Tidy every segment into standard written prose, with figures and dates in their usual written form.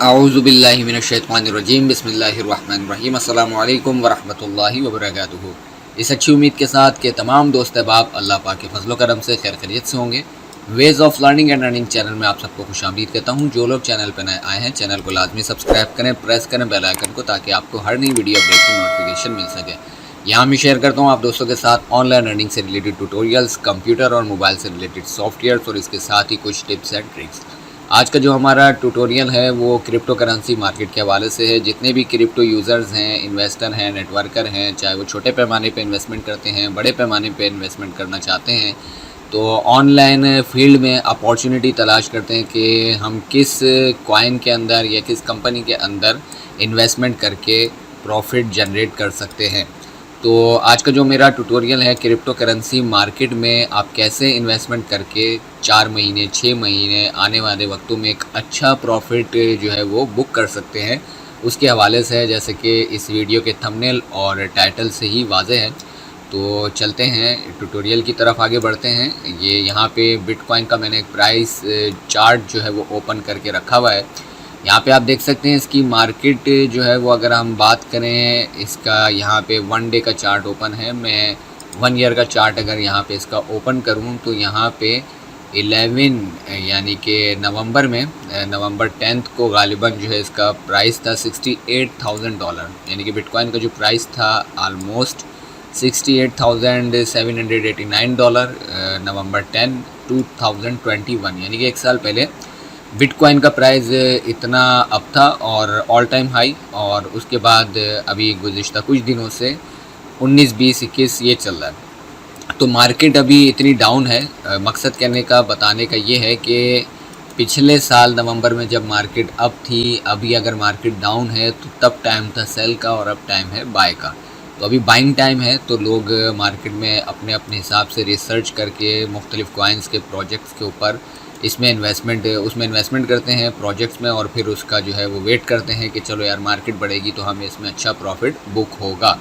आऊज़ुबिल्लाहि मिनश्शैतानिर्रजीम बिस्मिल्लाहिर्रहमानिर्रहीम अस्सलामु अलैकुम वरहमतुल्लाहि वबरकातुहू। इस अच्छी उम्मीद के साथ कि तमाम दोस्त अहबाब अल्लाह पाक के फजल करम से खैर खैरियत से होंगे। Ways of learning and earning channel में आप सबको खुशामदीद कहता हूँ। जो लोग चैनल पर नए आए हैं चैनल को लाजमी सब्सक्राइब करें, प्रेस करें बेल आइकन को, ताकि आपको हर नई वीडियो अपडेट की नोटिफिकेशन मिल सके। यहाँ मैं शेयर करता हूँ आप दोस्तों के साथ ऑनलाइन अर्निंग से रिलेटेड ट्यूटोरियल्स, कंप्यूटर और मोबाइल से रिलेटेड सॉफ्टवेयर और इसके साथ ही कुछ टिप्स एंड ट्रिक्स। आज का जो हमारा ट्यूटोरियल है वो क्रिप्टो करेंसी मार्केट के हवाले से है। जितने भी क्रिप्टो यूज़र्स हैं, इन्वेस्टर हैं, नेटवर्कर हैं, चाहे वो छोटे पैमाने पे इन्वेस्टमेंट करते हैं, बड़े पैमाने पे इन्वेस्टमेंट करना चाहते हैं, तो ऑनलाइन फील्ड में अपॉर्चुनिटी तलाश करते हैं कि हम किस कॉइन के अंदर या किस कंपनी के अंदर इन्वेस्टमेंट करके प्रॉफिट जनरेट कर सकते हैं। तो आज का जो मेरा ट्यूटोरियल है क्रिप्टो करेंसी मार्केट में आप कैसे इन्वेस्टमेंट करके 4 महीने 6 महीने आने वाले वक्तों में एक अच्छा प्रॉफिट जो है वो बुक कर सकते हैं, उसके हवाले से है, जैसे कि इस वीडियो के थंबनेल और टाइटल से ही वाज़ेह है। तो चलते हैं ट्यूटोरियल की तरफ आगे बढ़ते हैं। ये यहाँ पे बिटकॉइन का मैंने एक प्राइस चार्ट जो है वो ओपन करके रखा हुआ है। यहाँ पे आप देख सकते हैं इसकी मार्केट जो है वो, अगर हम बात करें इसका, यहाँ पे 1 डे का चार्ट ओपन है। मैं 1 ईयर का चार्ट अगर यहाँ पे इसका ओपन करूँ तो यहाँ पे 11 यानी कि नवंबर में, नवंबर 10 को गालिबन जो है इसका प्राइस था $68,000, यानी कि बिटकॉइन का जो प्राइस था आलमोस्ट $68,789 नवंबर 10 2021, यानी कि 1 साल पहले बिटकॉइन का प्राइस इतना अप था और ऑल टाइम हाई। और उसके बाद अभी गुज़िश्ता कुछ दिनों से 19, 20, 21 ये चल रहा है। तो मार्केट अभी इतनी डाउन है। मकसद कहने का, बताने का ये है कि पिछले साल नवंबर में जब मार्केट अप थी, अभी अगर मार्केट डाउन है तो तब टाइम था सेल का और अब टाइम है बाय का। तो अभी बाइंग टाइम है, तो लोग मार्केट में अपने अपने हिसाब से रिसर्च करके मुख्तलिफ़ कॉइन्स के प्रोजेक्ट्स के ऊपर उसमें इन्वेस्टमेंट करते हैं प्रोजेक्ट्स में, और फिर उसका जो है वो वेट करते हैं कि चलो यार मार्केट बढ़ेगी तो हमें इसमें अच्छा प्रॉफिट बुक होगा।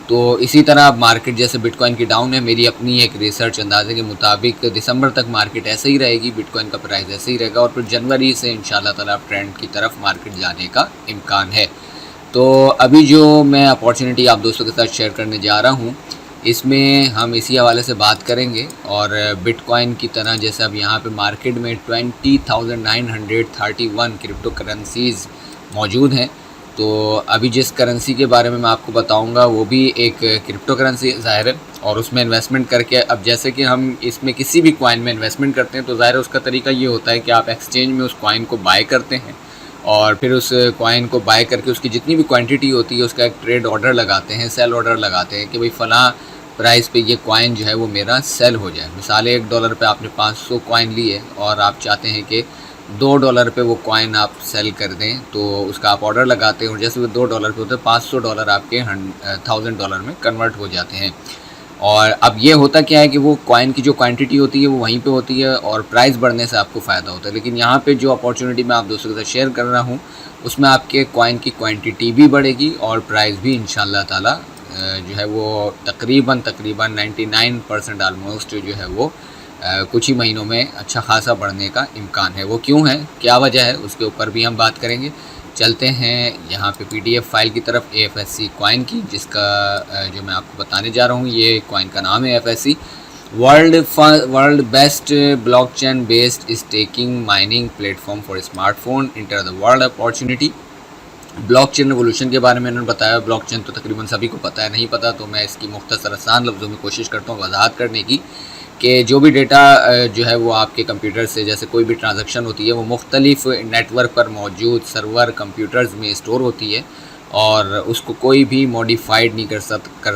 तो इसी तरह अब मार्केट जैसे बिटकॉइन की डाउन है, मेरी अपनी एक रिसर्च अंदाजे के मुताबिक दिसंबर तक मार्केट ऐसे ही रहेगी, बिटकॉइन का प्राइस ऐसे ही रहेगा और फिर जनवरी से इंशाल्लाह ताला ट्रेंड की तरफ मार्केट जाने का इम्कान है। तो अभी जो मैं अपॉर्चुनिटी आप दोस्तों के साथ शेयर करने जा रहा हूँ, इसमें हम इसी हवाले से बात करेंगे। और बिटकॉइन की तरह जैसे अब यहाँ पे मार्केट में 20,931 क्रिप्टो करेंसीज़ मौजूद हैं। तो अभी जिस करेंसी के बारे में मैं आपको बताऊंगा वो भी एक क्रिप्टो करेंसी ज़ाहिर है, और उसमें इन्वेस्टमेंट करके, अब जैसे कि हम इसमें किसी भी कॉइन में इन्वेस्टमेंट करते हैं तो ज़ाहिर है उसका तरीका ये होता है कि आप एक्सचेंज में उस कॉइन को बाय करते हैं और फिर उस कॉइन को बाय करके उसकी जितनी भी क्वांटिटी होती है उसका एक ट्रेड ऑर्डर लगाते हैं, सेल ऑर्डर लगाते हैं कि भाई फ़लाँ प्राइस पे ये कॉइन जो है वो मेरा सेल हो जाए। मिसाल $1 पे आपने 500 कॉइन लिए और आप चाहते हैं कि $2 पे वो कॉइन आप सेल कर दें, तो उसका आप ऑर्डर लगाते हैं और जैसे वो $2 पे होते हैं $500 आपके $1,000 में कन्वर्ट हो जाते हैं। और अब ये होता क्या है कि वो कॉइन की जो क्वांटिटी होती है वो वहीं पे होती है और प्राइस बढ़ने से आपको फ़ायदा होता है। लेकिन यहाँ पे जो अपॉर्चुनिटी मैं आप दोस्तों के साथ शेयर कर रहा हूँ उसमें आपके कॉइन की क्वांटिटी भी बढ़ेगी और प्राइस भी इंशाल्लाह ताला जो है वो तकरीबन 99% आलमोस्ट जो है वो कुछ ही महीनों में अच्छा खासा बढ़ने का इम्कान है। वो क्यों है, क्या वजह है, उसके ऊपर भी हम बात करेंगे। चलते हैं यहाँ पे PDF फाइल की तरफ, AFSC कॉइन की, जिसका जो मैं आपको बताने जा रहा हूँ, ये कॉइन का नाम है FSC, world best blockchain based staking mining platform for smartphone, enter the world opportunity. Blockchain revolution के बारे में इन्होंने बताया। ब्लॉकचेन तो तकरीबन सभी को पता है, नहीं पता तो मैं इसकी मुख्तसर आसान लफ्ज़ों में कोशिश करता हूँ वजाहत करने की कि जो भी डेटा जो है वो आपके कंप्यूटर से, जैसे कोई भी ट्रांजैक्शन होती है वो मुख्तलिफ़ नेटवर्क पर मौजूद सर्वर कंप्यूटर्स में स्टोर होती है और उसको कोई भी मॉडिफाइड नहीं कर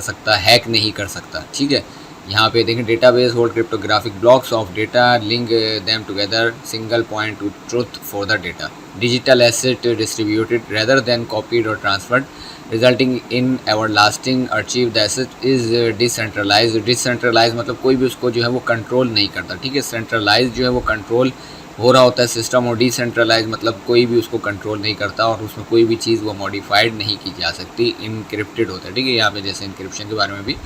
सकता, हैक नहीं कर सकता। ठीक है, यहाँ पे देखें, database hold cryptographic blocks of data, link them together, single point to truth for the data, digital asset distributed rather than copied और transferred, resulting in everlasting achieve the asset is decentralize. Decentralize मतलब कोई भी उसको जो है वो control नहीं करता। ठीक है, सेंट्रलाइज जो है वो कंट्रोल हो रहा होता है सिस्टम, और डिसेंट्रलाइज मतलब कोई भी उसको कंट्रोल नहीं करता और उसमें कोई भी चीज़ वो मॉडिफाइड नहीं की जा सकती, इनक्रिप्टेड होता है। ठीक है, यहाँ पे जैसे इनक्रिप्शन के बारे में भी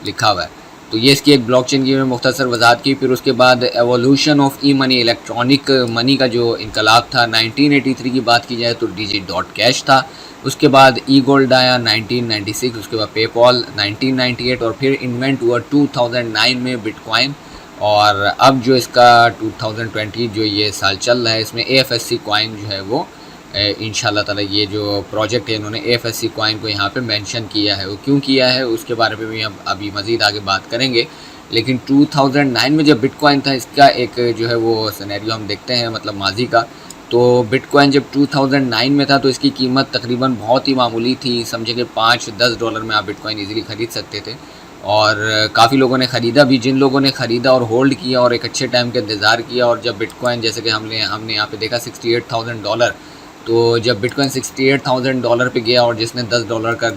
लिखा हुआ है। तो ये इसकी एक ब्लॉकचेन की मैं मुख्तसर वजाहत की। फिर उसके बाद evolution of E money electronic money का जो इनकलाब था 1983 की बात की जाए तो digit.cash था। उसके बाद ई गोल्ड आया 1996, उसके बाद पेपॉल 1998 और फिर इन्वेंट हुआ 2009 में बिटकॉइन। और अब जो इसका 2020 जो ये साल चल रहा है इसमें AFSC कॉइन जो है वो इंशाल्लाह ताला ये जो प्रोजेक्ट है इन्होंने AFSC कॉइन को यहाँ पे मेंशन किया है। वो क्यों किया है उसके बारे में भी हम अभी मज़ीद आगे बात करेंगे। लेकिन 2009 में जब बिटकॉइन था इसका एक जो है वो सिनेरियो हम देखते हैं, मतलब माजी का। तो बिटकॉइन जब 2009 में था तो इसकी कीमत तकरीबन बहुत ही मामूली थी, समझे कि $5-10 में आप बिटकॉइन ईज़िली ख़रीद सकते थे। और काफ़ी लोगों ने ख़रीदा भी, जिन लोगों ने ख़रीदा और होल्ड किया और एक अच्छे टाइम का इंतज़ार किया। और जब बिटकॉइन जैसे कि हमने यहाँ पे देखा $68,000, तो जब बिटकॉइन $68,000 पे गया और जिसने $10 का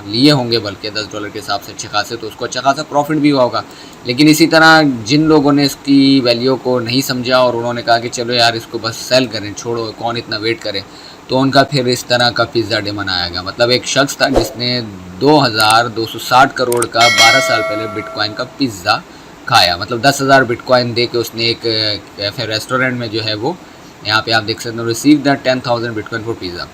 लिए होंगे बल्कि $10 के हिसाब से अच्छे खासे, तो उसको अच्छा खासा प्रॉफिट भी हुआ होगा। लेकिन इसी तरह जिन लोगों ने इसकी वैल्यू को नहीं समझा और उन्होंने कहा कि चलो यार इसको बस सेल करें, छोड़ो, कौन इतना वेट करे, तो उनका फिर इस तरह का पिज़्ज़ा डे मनाया गया। मतलब एक शख्स था जिसने 2260 करोड़ का 12 साल पहले बिटकॉइन का पिज़्ज़ा खाया। मतलब 10,000 बिटकॉइन दे के उसने एक कैफ़े रेस्टोरेंट में जो है वो, यहाँ पे आप देख सकते हो, receive the 10,000 bitcoin for pizza.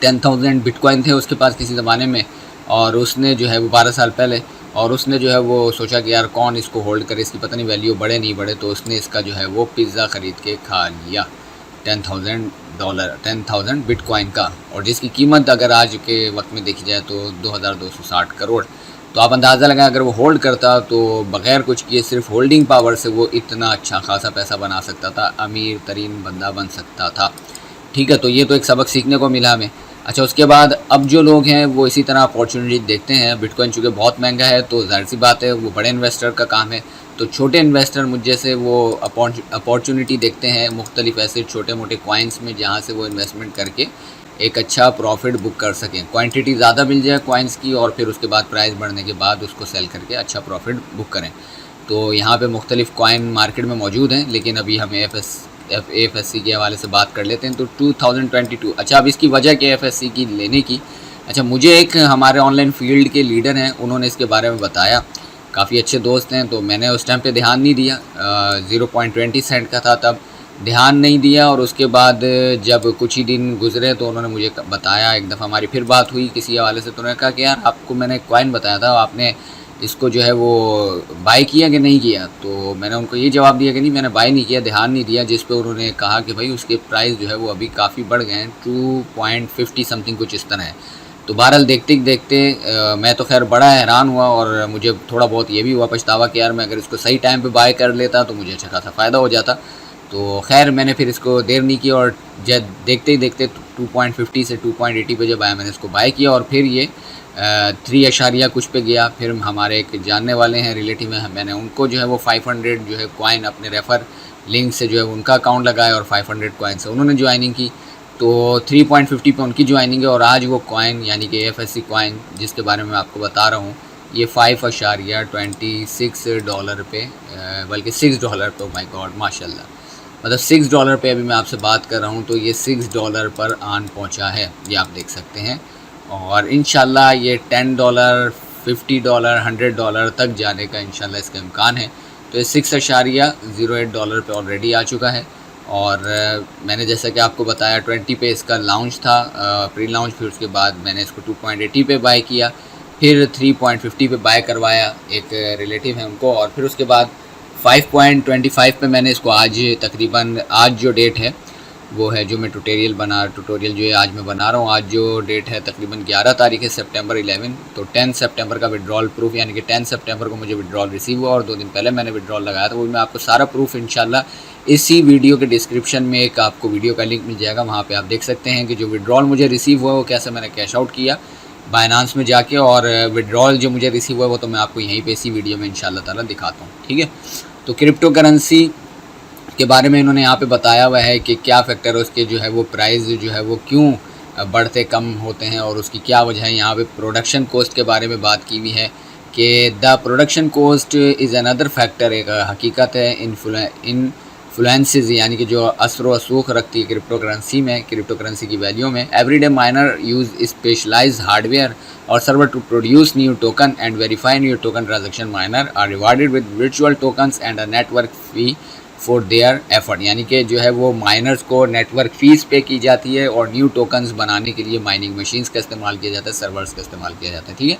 10,000 bitcoin थे उसके पास किसी ज़माने में, और उसने जो है वो 12 साल पहले, और उसने जो है वो सोचा कि यार कौन इसको होल्ड करे, इसकी पता नहीं वैल्यू बढ़े नहीं बढ़े, तो उसने इसका जो है वो पिज़्ज़ा ख़रीद के खा लिया $10,000 बिटकॉइन का, और जिसकी कीमत अगर आज के वक्त में देखी जाए तो 2,260 करोड़। तो आप अंदाज़ा लगाएं अगर वो होल्ड करता तो बग़ैर कुछ किए सिर्फ होल्डिंग पावर से वो इतना अच्छा खासा पैसा बना सकता था, अमीर तरीन बंदा बन सकता था। ठीक है, तो ये तो एक सबक सीखने को मिला हमें। अच्छा, उसके बाद अब जो लोग हैं वो इसी तरह अपॉर्चुनिटी देखते हैं। बिटकॉइन चूँकि बहुत महंगा है तो ज़ाहिर सी बात है वो बड़े इन्वेस्टर का काम है। तो छोटे इन्वेस्टर मुझ जैसे वो अपॉर्चुनिटी देखते हैं मुख्तलिफ ऐसे छोटे मोटे कॉइन्स में, जहाँ से वो इन्वेस्टमेंट करके एक अच्छा प्रॉफिट बुक कर सकें। क्वांटिटी ज़्यादा मिल जाए कॉइन्स की और फिर उसके बाद प्राइस बढ़ने के बाद उसको सेल करके अच्छा प्रॉफिट बुक करें। तो यहाँ पे मुख्तलिफ कॉइन मार्केट में मौजूद हैं, लेकिन अभी हम AFSC के हवाले से बात कर लेते हैं। तो 2022, अच्छा अब इसकी वजह क्या है AFSC की लेने की। अच्छा, मुझे एक हमारे ऑनलाइन फील्ड के लीडर हैं, उन्होंने इसके बारे में बताया, काफ़ी अच्छे दोस्त हैं, तो मैंने उस टाइम पे ध्यान नहीं दिया। 0.20 सेंट का था तब, ध्यान नहीं दिया। और उसके बाद जब कुछ ही दिन गुजरे तो उन्होंने मुझे बताया, एक दफ़ा हमारी फिर बात हुई किसी हवाले से, तो उन्होंने कहा कि यार आपको मैंने कॉइन बताया था, आपने इसको जो है वो बाई किया कि नहीं किया। तो मैंने उनको ये जवाब दिया कि नहीं, मैंने बाई नहीं किया, ध्यान नहीं दिया। जिस पे उन्होंने कहा कि भाई उसके प्राइस जो है वो अभी काफ़ी बढ़ गए हैं, 2.50 समथिंग कुछ इस तरह है। तो बहरहाल देखते देखते मैं तो खैर बड़ा हैरान हुआ, और मुझे थोड़ा बहुत ये भी हुआ पछतावा कि यार मैं अगर इसको सही टाइम पे बाय कर लेता तो मुझे अच्छा खासा फ़ायदा हो जाता। तो खैर मैंने फिर इसको देर नहीं की, और जब देखते ही देखते 2.50 से 2.80 पे जब आया मैंने इसको बाय किया, और फिर ये 3 कुछ पे गया। फिर हमारे एक जानने वाले हैं, रिलेटिव हैं, मैंने उनको जो है वो 500 जो है कॉइन अपने रेफ़र लिंक से जो है उनका अकाउंट लगाया, और 500 कॉइन से उन्होंने ज्वाइनिंग की। तो 3.50 पे उनकी ज्वाइनिंग है, और आज वो कॉइन यानी कि AFSC कॉइन जिसके बारे में मैं आपको बता रहा हूँ, ये $5.26 पे, बल्कि $6 पे, माय गॉड माशाल्लाह, मतलब $6 पे अभी मैं आपसे बात कर रहा हूँ, तो ये $6 पर आन पहुँचा है, ये आप देख सकते हैं। और इंशाल्लाह ये $10, $50, $100 तक जाने का इंशाल्लाह इसका इम्कान है। तो ये $6.08 पे ऑलरेडी आ चुका है। और मैंने जैसा कि आपको बताया 20 पे इसका लॉन्च था, प्री लॉन्च, फिर उसके बाद मैंने इसको 2.80 पे बाय किया, फिर 3.50 पे बाय करवाया, एक रिलेटिव है उनको, और फिर उसके बाद 5.25 पे मैंने इसको आज तकरीबन, आज जो डेट है वो है जो मैं ट्यूटोरियल जो है आज मैं बना रहा हूँ, आज जो डेट है तकरीबन 11 तारीख है, सितंबर 11। तो 10 सितंबर का विड्रॉल प्रूफ, यानी कि 10 सितंबर को मुझे विड्रॉल रिसीव हुआ, और 2 दिन पहले मैंने विड्रॉल लगाया था। वो मैं आपको सारा प्रूफ इंशाल्लाह इसी वीडियो के डिस्क्रिप्शन में एक आपको वीडियो का लिंक मिल जाएगा, वहाँ पे आप देख सकते हैं कि जो विड्रॉल मुझे रिसीव हुआ वो कैसे मैंने कैश आउट किया बाइनांस में जाके, और विड्रॉल जो मुझे रिसीव हुआ वो तो मैं आपको यहीं पे इसी वीडियो में इंशाल्लाह ताला दिखाता हूँ। ठीक है, तो क्रिप्टो करेंसी के बारे में इन्होंने यहाँ पे बताया हुआ है कि क्या फैक्टर है उसके, जो है वो प्राइस जो है वो क्यों बढ़ते कम होते हैं, और उसकी क्या वजह है। यहाँ पे प्रोडक्शन कॉस्ट के बारे में बात की हुई है कि the production cost is another factor, एक हकीकत है इन्फ्लुएंसेस, यानी कि जो असर व रसूख रखती है क्रिप्टो करेंसी में, क्रिप्टो करेंसी की वैल्यू में। Everyday miner use specialize hardware और server to produce new token and verify new token transaction. Miner are rewarded with virtual tokens and a network fee for their effort, यानी कि जो है वो miners को network fees पे की जाती है और न्यू टोकन्स बनाने के लिए माइनिंग मशीन्स का इस्तेमाल किया जाता है, सर्वर्स का इस्तेमाल किया जाता है। ठीक है,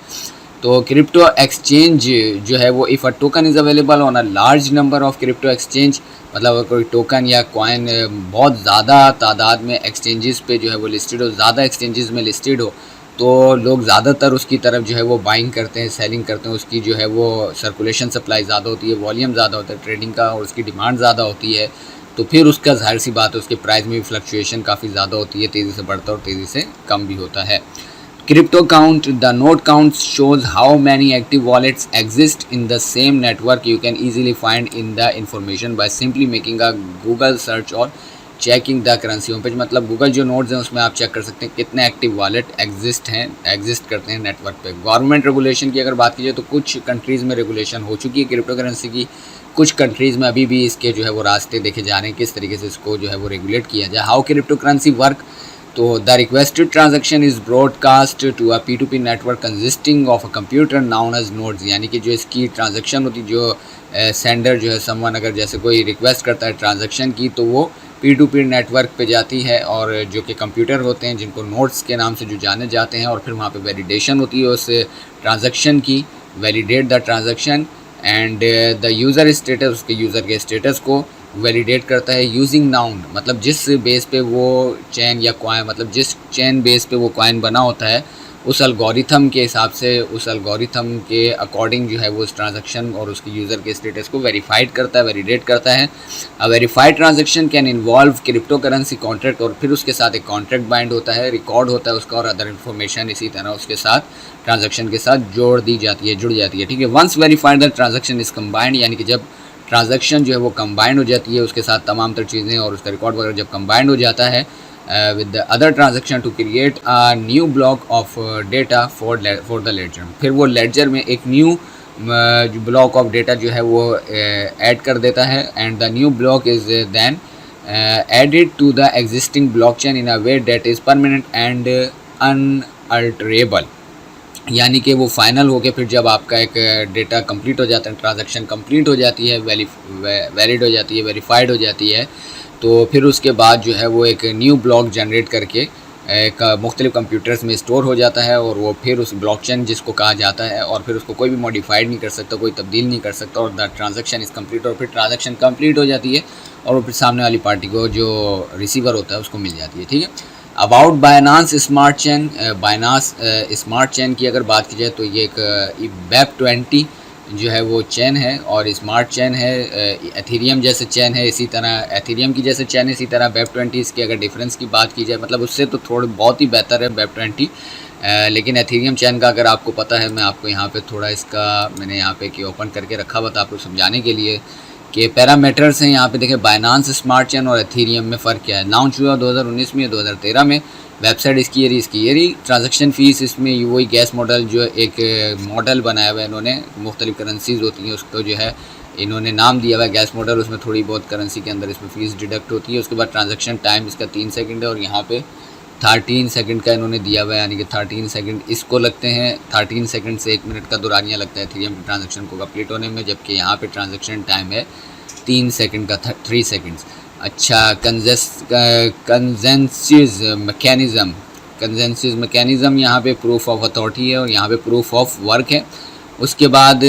तो क्रिप्टो एक्सचेंज जो है वो if a token is available on a large number of crypto exchange, मतलब अगर कोई टोकन या कॉइन बहुत ज़्यादा तादाद में एक्सचेंजेस पे जो है वो लिस्टेड हो, ज़्यादा एक्सचेंजेस में लिस्टेड हो, तो लोग ज़्यादातर उसकी तरफ जो है वो बाइंग करते हैं, सेलिंग करते हैं, उसकी जो है वो सर्कुलेशन सप्लाई ज़्यादा होती है, वॉल्यूम ज़्यादा होता है ट्रेडिंग का, और उसकी डिमांड ज़्यादा होती है, तो फिर उसका ज़ाहिर सी बात है उसके प्राइस में भी फ्लक्चुएशन काफ़ी ज़्यादा होती है, तेज़ी से बढ़ता है और तेज़ी से कम भी होता है। Crypto count, the node count shows how many active wallets exist in the same network. You can easily find in the information by simply making a Google search or checking the currency homepage। मतलब Google जो nodes हैं उसमें आप check कर सकते हैं कितने active wallet exist करते हैं नेटवर्क पे। गवर्नमेंट रेगुलेशन की अगर बात कीजिए तो कुछ कंट्रीज़ में रेगुलेशन हो चुकी है क्रिप्टो करेंसी की, कुछ कंट्रीज़ में अभी भी इसके जो है वो रास्ते देखे जा रहे हैं किस तरीके से इसको जो है वो रेगुलेट किया जाए। हाउ क्रिप्टो करेंसी वर्क, तो the requested transaction is broadcast to a P2P network consisting of a computer known as nodes, यानी कि जो इसकी ट्रांजैक्शन होती, जो सेंडर जो है समवन अगर जैसे कोई रिक्वेस्ट करता है ट्रांजैक्शन की, तो वो P2P नेटवर्क पे जाती है और जो कि कंप्यूटर होते हैं जिनको नोड्स के नाम से जो जाने जाते हैं, और फिर वहाँ पे वैलिडेशन होती है उस ट्रांजैक्शन की, validate the transaction and the user status, उसके यूज़र के स्टेटस को वैलिडेट करता है यूजिंग नाउन, मतलब जिस बेस पे वो चेन या कॉइन, मतलब जिस चेन बेस पे वो कॉइन बना होता है उस अलगोरिथम के हिसाब से, उस अलगोरिथम के अकॉर्डिंग जो है वो उस ट्रांजैक्शन और उसके यूज़र के स्टेटस को वेरीफाइड करता है, वैलिडेट करता है। A verified transaction can involve crypto currency contract, और फिर उसके साथ एक कॉन्ट्रैक्ट बाइंड होता है, रिकॉर्ड होता है उसका, और अदर इन्फॉर्मेशन इसी तरह उसके साथ ट्रांजैक्शन के साथ जुड़ जाती है। ठीक है, once verified the transaction is combined, यानी कि जब ट्रांजैक्शन जो है वो कंबाइंड हो जाती है उसके साथ तमाम तर चीज़ें और उसका रिकॉर्ड वगैरह जब कंबाइंड हो जाता है with the other transaction to create a new block of data for the ledger, फिर वो लेडजर में एक न्यू ब्लॉक ऑफ डेटा जो है वो ऐड कर देता है, and the new block is then added to the existing blockchain in a way that is permanent and unalterable, यानी कि वो फाइनल हो के फिर जब आपका एक डेटा कंप्लीट हो जाता है, ट्रांजैक्शन कंप्लीट हो जाती है, वैलिड हो जाती है, वेरीफाइड हो जाती है, तो फिर उसके बाद जो है वो एक न्यू ब्लॉक जनरेट करके एक मुख्तलिफ कंप्यूटर्स में स्टोर हो जाता है, और वो फिर उस ब्लॉकचेन जिसको कहा जाता है, और फिर उसको कोई भी मॉडिफाइड नहीं कर सकता, कोई तब्दील नहीं कर सकता, और द ट्रांजैक्शन इज़ कम्प्लीट, और फिर ट्रांजैक्शन कंप्लीट हो जाती है और वो फिर सामने वाली पार्टी को जो रिसीवर होता है उसको मिल जाती है। ठीक है, about Binance smart chain, Binance smart chain की अगर बात की जाए तो ये एक वेब20 जो है वो चेन है और स्मार्ट चेन है, एथीरियम जैसे चेन है, इसी तरह एथीरियम की जैसे चेन है, इसी तरह वेब20 इसकी अगर डिफरेंस की बात की जाए मतलब उससे तो थोड़ा बहुत ही बेहतर है वेब20, लेकिन एथीरियम चेन का अगर आपको पता है, मैं आपको यहाँ पे थोड़ा इसका मैंने यहाँ पे कि ओपन करके रखा हुआ था आपको समझाने के लिए कि पैरामीटर्स हैं। यहाँ पे देखें बाइनांस स्मार्ट चेन और एथीरियम में फ़र्क क्या है। लॉन्च हुआ 2019 में, 2013 में, वेबसाइट इसकी ये ट्रांजैक्शन फ़ीस इसमें वही गैस मॉडल जो एक मॉडल बनाया हुआ है इन्होंने, मुख्तलिफ करेंसीज़ होती हैं उसको जो है इन्होंने नाम दिया हुआ है गैस मॉडल, उसमें थोड़ी बहुत करेंसी के अंदर इसमें फ़ीस डिडक्ट होती है। उसके बाद ट्रांजैक्शन टाइम इसका 3 सेकंड है और यहाँ पे 13 सेकंड का इन्होंने दिया हुआ है, यानी कि 13 सेकंड इसको लगते हैं, 13 सेकंड से 1 मिनट का दौरानिया लगता है एथीरियम के ट्रांजैक्शन को कंप्लीट होने में, जबकि यहाँ पे ट्रांजैक्शन टाइम है 3 सेकंड का, 3 सेकंड्स। अच्छा, कंसेंसस मैकेनिज़्म यहाँ पे प्रूफ ऑफ अथॉरिटी है और यहाँ पे प्रूफ ऑफ वर्क है। उसके बाद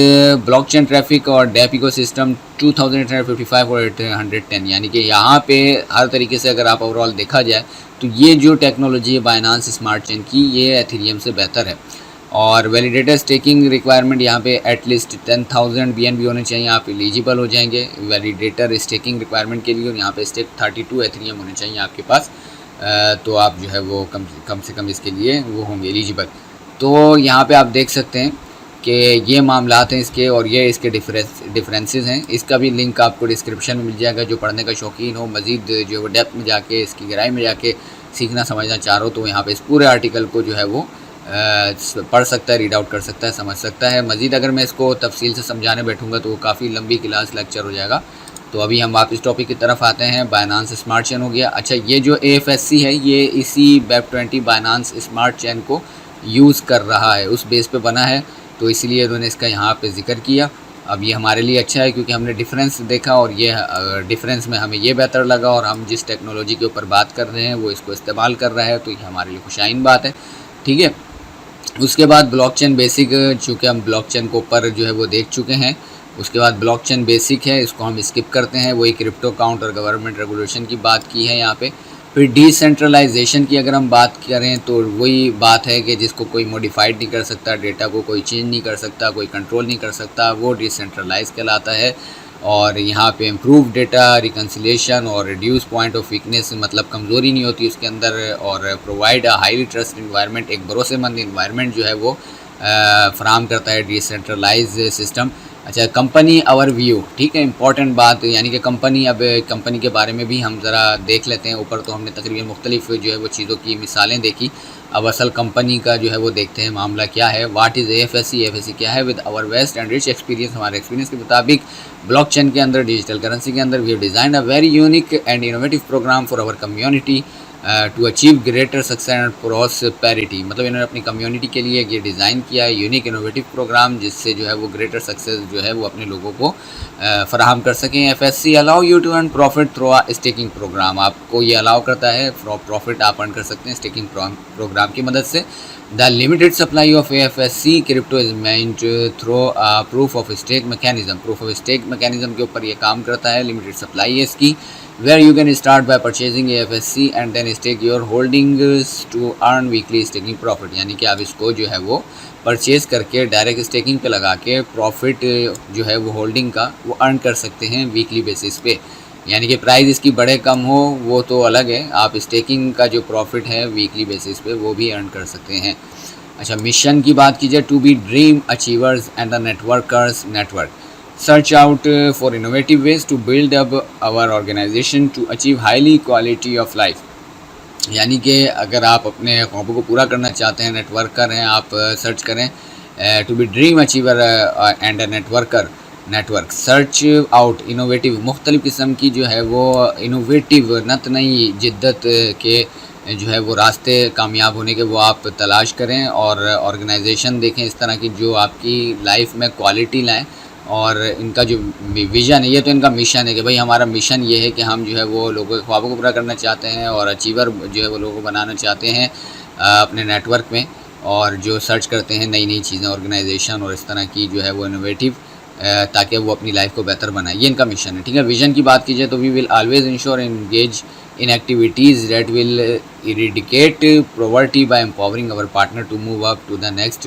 ब्लॉकचेन ट्रैफिक और डेप इकोसिस्टम 2855 और 810, यानी कि यहाँ पे हर तरीके से अगर आप ओवरऑल देखा जाए तो ये जो टेक्नोलॉजी है बाइनांस स्मार्ट चेन की, ये एथीरियम से बेहतर है। और वैलिडेटर स्टेकिंग रिक्वायरमेंट यहाँ पे एटलीस्ट 10,000 BNB होने चाहिए, आप एलिजिबल हो जाएंगे वैलिडेटर स्टेकिंग रिक्वायरमेंट के लिए, और यहाँ पे स्टेक 32 एथीरियम होने चाहिए आपके पास, तो आप जो है वो कम से कम इसके लिए वो होंगे एलिजिबल। तो यहाँ पे आप देख सकते हैं कि ये मामलात हैं इसके, और ये इसके डिफरेंसेस हैं। इसका भी लिंक आपको डिस्क्रिप्शन में मिल जाएगा। जो पढ़ने का शौकीन हो, मज़ीद जो वो डेप्थ में जाके इसकी गहराई में जाके सीखना समझना चाह रहा हो, तो यहाँ पे इस पूरे आर्टिकल को जो है वो पढ़ सकता है, रीड आउट कर सकता है, समझ सकता है। मज़ीद अगर मैं इसको तफसील से समझाने बैठूँगा तो वो काफ़ी लंबी क्लास लेक्चर हो जाएगा। तो अभी हम वापस टॉपिक की तरफ आते हैं। बाइनांस स्मार्ट चेन हो गया। अच्छा, ये जो AFSC है ये इसी वेब20 बाइनांस स्मार्ट चेन को यूज़ कर रहा है, उस बेस पे बना है, तो इसलिए उन्होंने इसका यहाँ पे जिक्र किया। अब ये हमारे लिए अच्छा है क्योंकि हमने डिफरेंस देखा और ये डिफरेंस में हमें ये बेहतर लगा और हम जिस टेक्नोलॉजी के ऊपर बात कर रहे हैं वो इसको इस्तेमाल कर रहा है, तो ये हमारे लिए खुशाइन बात है। ठीक है, उसके बाद ब्लॉकचेन बेसिक, चूँकि हम ब्लॉकचेन को ऊपर जो है वो देख चुके हैं। उसके बाद ब्लॉकचेन बेसिक है, इसको हम स्किप करते हैं। वही क्रिप्टो काउंट और गवर्नमेंट रेगुलेशन की बात की है यहाँ पे। फिर डिसेंट्रलाइजेशन की अगर हम बात करें तो वही बात है कि जिसको कोई मॉडिफाइड नहीं कर सकता, डेटा को कोई चेंज नहीं कर सकता, कोई कंट्रोल नहीं कर सकता, वो डिसेंट्रलाइज कहलाता है। और यहाँ पे इम्प्रूव डेटा रिकन्सिलेशन और रिड्यूस पॉइंट ऑफ वीकनेस, मतलब कमज़ोरी नहीं होती उसके अंदर, और provide a highly trust environment, एक भरोसेमंद इन्वायरमेंट जो है वो फराहम करता है डिसेंट्रलाइज सिस्टम। अच्छा, कंपनी आवर व्यू, ठीक है, इंपॉर्टेंट बात, यानी कि कंपनी, अब कंपनी के बारे में भी हम ज़रा देख लेते हैं। ऊपर तो हमने तकरीबन मुख्तलिफ जो है वो चीज़ों की मिसालें देखी, अब असल कंपनी का जो है वो देखते हैं मामला क्या है। व्हाट इज़ AFSC, AFSC क्या है? With our vast and rich experience, हमारे एक्सपीरियंस के मुताबिक ब्लॉकचेन के अंदर, डिजिटल करेंसी के अंदर, we have design a very unique and innovative program for our community to achieve greater success and prosperity. मतलब इन्होंने अपनी कम्युनिटी के लिए ये डिज़ाइन किया है यूनिक इनोवेटिव प्रोग्राम, जिससे जो है वो ग्रेटर सक्सेस जो है वो अपने लोगों को फराहम कर सकें। FSC allow you to earn profit through a staking program, आपको ये अलाउ करता है प्रॉफिट आप अर्न कर सकते हैं स्टेकिंग प्रोग्राम की मदद से। The limited supply of AFSC crypto is mint through proof of stake mechanism, proof of stake mechanism के ऊपर ये काम करता है, लिमिटेड सप्लाई है इसकी। where you can start by purchasing AFSC and then stake your holdings to earn weekly staking profit, यानी कि आप इसको जो है वो परचेज़ करके डायरेक्ट स्टेकिंग पे लगा के प्रॉफिट जो है वो होल्डिंग का वो अर्न कर सकते हैं वीकली बेसिस पे। यानी कि प्राइस इसकी बड़े कम हो वो तो अलग है, आप स्टेकिंग का जो प्रॉफिट है वीकली बेसिस पे वो भी अर्न कर सकते हैं। अच्छा, मिशन की बात कीजिए, to be dream achievers and the networkers network, search out for innovative ways to build up our organization to achieve highly quality of life। यानी कि अगर आप अपने ख्वाबों को पूरा करना चाहते हैं, नेटवर्कर हैं आप, सर्च करें to be dream achiever and networker network, search out innovative, मुख्तलिफ़ किस्म की जो है वो इनोवेटिव नत नई जिद्दत के जो है वो रास्ते कामयाब होने के वो आप तलाश करें, और ऑर्गेनाइजेशन देखें इस तरह की जो आपकी लाइफ में क्वालिटी लाएँ। और इनका जो विज़न है, ये तो इनका मिशन है कि भाई हमारा मिशन ये है कि हम जो है वो लोगों के ख्वाबों को पूरा करना चाहते हैं और अचीवर जो है वो लोगों को बनाना चाहते हैं अपने नेटवर्क में, और जो सर्च करते हैं नई नई चीज़ें, ऑर्गेनाइजेशन और इस तरह की जो है वो इनोवेटिव, ताकि वो अपनी लाइफ को बेहतर बनाए, ये इनका मिशन है। ठीक है, विज़न की बात कीजिए तो we will always ensure engage in activities that will eradicate poverty by empowering our partner to move up to the next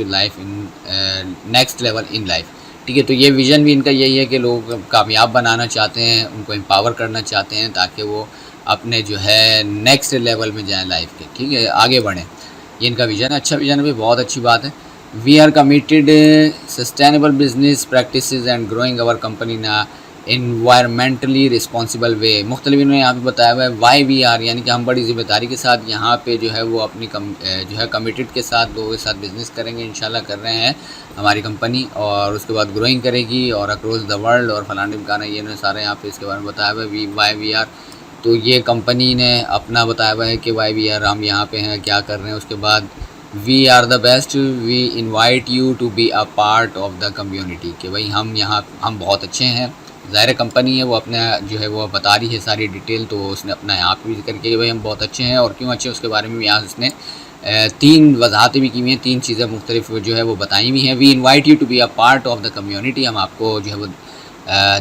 level in life। ठीक है, तो ये विज़न भी इनका यही है कि लोग कामयाब बनाना चाहते हैं, उनको एम्पावर करना चाहते हैं ताकि वो अपने जो है नेक्स्ट लेवल में जाएं लाइफ के, ठीक है, आगे बढ़ें, ये इनका विज़न है। अच्छा विज़न है, बहुत अच्छी बात है। We are committed sustainable business practices and growing our company ना इन्वायरमेंटली रिस्पॉन्सिबल वे, मुख्तलिफ इन्होंने यहाँ पे बताया हुआ है वाई वी आर, यानी कि हम बड़ी ज़िम्मेदारी के साथ यहाँ पे जो है वो अपनी जो है कमिटेड के साथ लोगों के साथ बिज़नेस करेंगे, इंशाल्लाह कर रहे हैं हमारी कंपनी, और उसके बाद ग्रोइंग करेगी और अक्रॉस द वर्ल्ड और फलाना ढिमकाना, ये इन्होंने सारे यहाँ पे इसके बारे में बताया हुआ है वाई वी आर। तो ये कंपनी ने अपना बताया हुआ है कि वाई वी आर, हम यहाँ पे हैं, क्या कर रहे हैं। उसके बाद we are the best, we invite you to be a part of the community, कि भाई हम यहाँ हम बहुत अच्छे हैं। ज़ाहिर कंपनी है वो अपना जो है वो बता रही है सारी डिटेल, तो उसने अपना यहाँ पे भी जिक्र किया कि भाई हम बहुत अच्छे हैं, और क्यों अच्छे उसके बारे में यहाँ उसने 3 वजाहतें भी की हुई हैं, 3 चीज़ें मुख्तलिफ जो है वो बताई हुई हैं। We invite you to be a part of the community, हम आपको जो है वो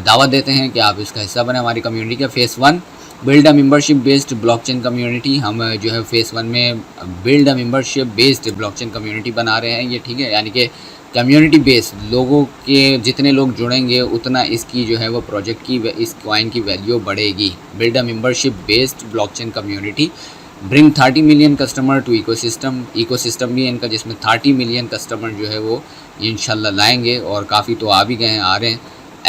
दावत देते हैं कि आप इसका हिस्सा बने हमारी कम्युनिटी का। Phase 1 build a membership based blockchain community, हम जो है फेज़ 1 में build a membership based blockchain community बना रहे हैं ये, ठीक है, यानी कि कम्युनिटी बेस, लोगों के जितने लोग जुड़ेंगे उतना इसकी जो है वो प्रोजेक्ट की, इस कॉइन की वैल्यू बढ़ेगी। Build a membership based blockchain community, bring 30 million customer to ecosystem, ecosystem भी इनका जिसमें 30 मिलियन कस्टमर जो है वो इंशाल्लाह लाएंगे, और काफ़ी तो आ भी गए हैं, आ रहे हैं।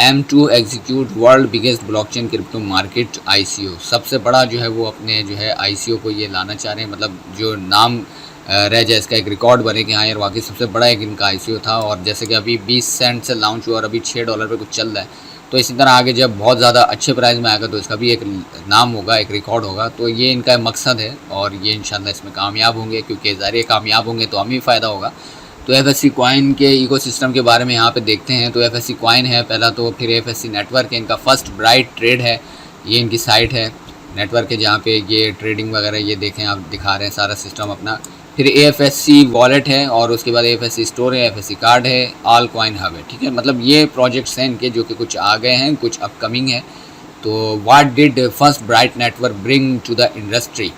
Aim to execute world biggest blockchain crypto market ICO, सबसे बड़ा जो है वो अपने जो है ICO को ये लाना चाह रहे हैं, मतलब जो नाम रह जाए इसका एक रिकॉर्ड बने कि हाँ यार वाकई सबसे बड़ा एक इनका ICO था। और जैसे कि अभी 20 सेंट से लॉन्च हुआ और अभी $6 पे कुछ चल रहा है, तो इसी तरह आगे जब बहुत ज़्यादा अच्छे प्राइस में आएगा तो इसका भी एक नाम होगा, एक रिकॉर्ड होगा। तो ये इनका मकसद है और ये इंशाल्लाह इसमें कामयाब होंगे, क्योंकि ज़ाहिर कामयाब होंगे तो हमें फ़ायदा होगा। तो एफएससी कॉइन के इकोसिस्टम के बारे में यहाँ पे देखते हैं। तो एफएससी कॉइन है पहला, तो फिर एफएससी नेटवर्क है, इनका फर्स्ट ब्राइट ट्रेड है, ये इनकी साइट है, नेटवर्क है जहाँ पे ये ट्रेडिंग वगैरह ये देखें आप दिखा रहे हैं सारा सिस्टम अपना। फिर एफएससी वॉलेट है और उसके बाद एफएससी स्टोर है, एफएससी कार्ड है, ऑल कॉइन हब है, ठीक है। मतलब ये प्रोजेक्ट्स हैं इनके जो कि कुछ आ गए हैं, कुछ अपकमिंग है। तो what did first bright network bring to the industry,